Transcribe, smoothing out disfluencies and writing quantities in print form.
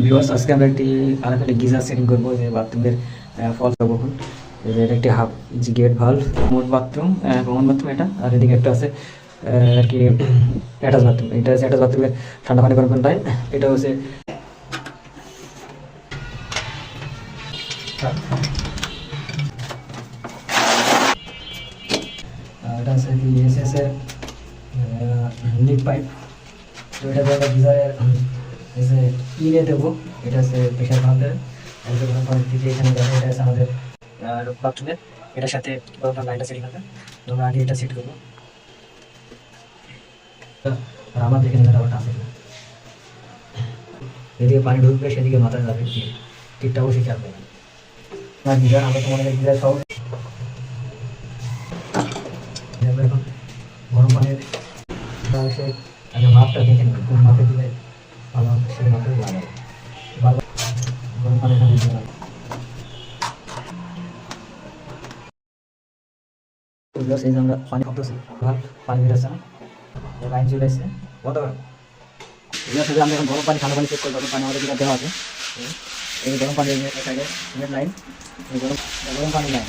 Viewers, আজকে আমরা একটি আলাদা গিজার সেটিং করবো যে বাথরুমের ফল কখন এটা একটি হাফ যে গেট ভাল্ব মোট বাথরুম কমন বাথরুম এটা, আর এদিকে একটা আছে আর কি অ্যাটাচ বাথরুম। এটা হচ্ছে অ্যাটাচ বাথরুমের ঠান্ডা পানি গরম পানি। এটা হচ্ছে এটা হচ্ছে কি এসএস এর লিক পাইপ। তো এটা আমরা গিজারের এসে ইনে দেবো। এটা হচ্ছে প্রেশার ভাল্বের গরম পানি দিতে এখানে দেখো। এটা হচ্ছে আমাদের বাথরুমের, এটার সাথে গরম পানি লাইনটা সেটিং হবে। তো আমরা আগে এটা সেট করবো। আর আমাদের এখানে রাবারটা আছে কিনা, এদিকে পানি ঢুকবে সেদিকে মাথায় যাবে, ঠিকটা অবশ্যই খেয়াল করবেন। আর গিজার আমরা তো মনে করি গিজার সহজ। এখন গরম পানির সে আগে মাপটা দেখে নেবে, কোন মাপে দিলে ভালো হবে সেই মাপে লাগাবে। গরম পানি এই যে আমরা পানি ভাবতেছি, পানি বেরোচ্ছে না, লাইন চলে এসছে বন্ধ করো। আমরা এখন গরম পানি ঠান্ডা পানি চেক করবো। পানি আমাদের যেটা দেওয়া আছে, এই গরম পানি সাইডে লাইন, গরম পানি লাইন।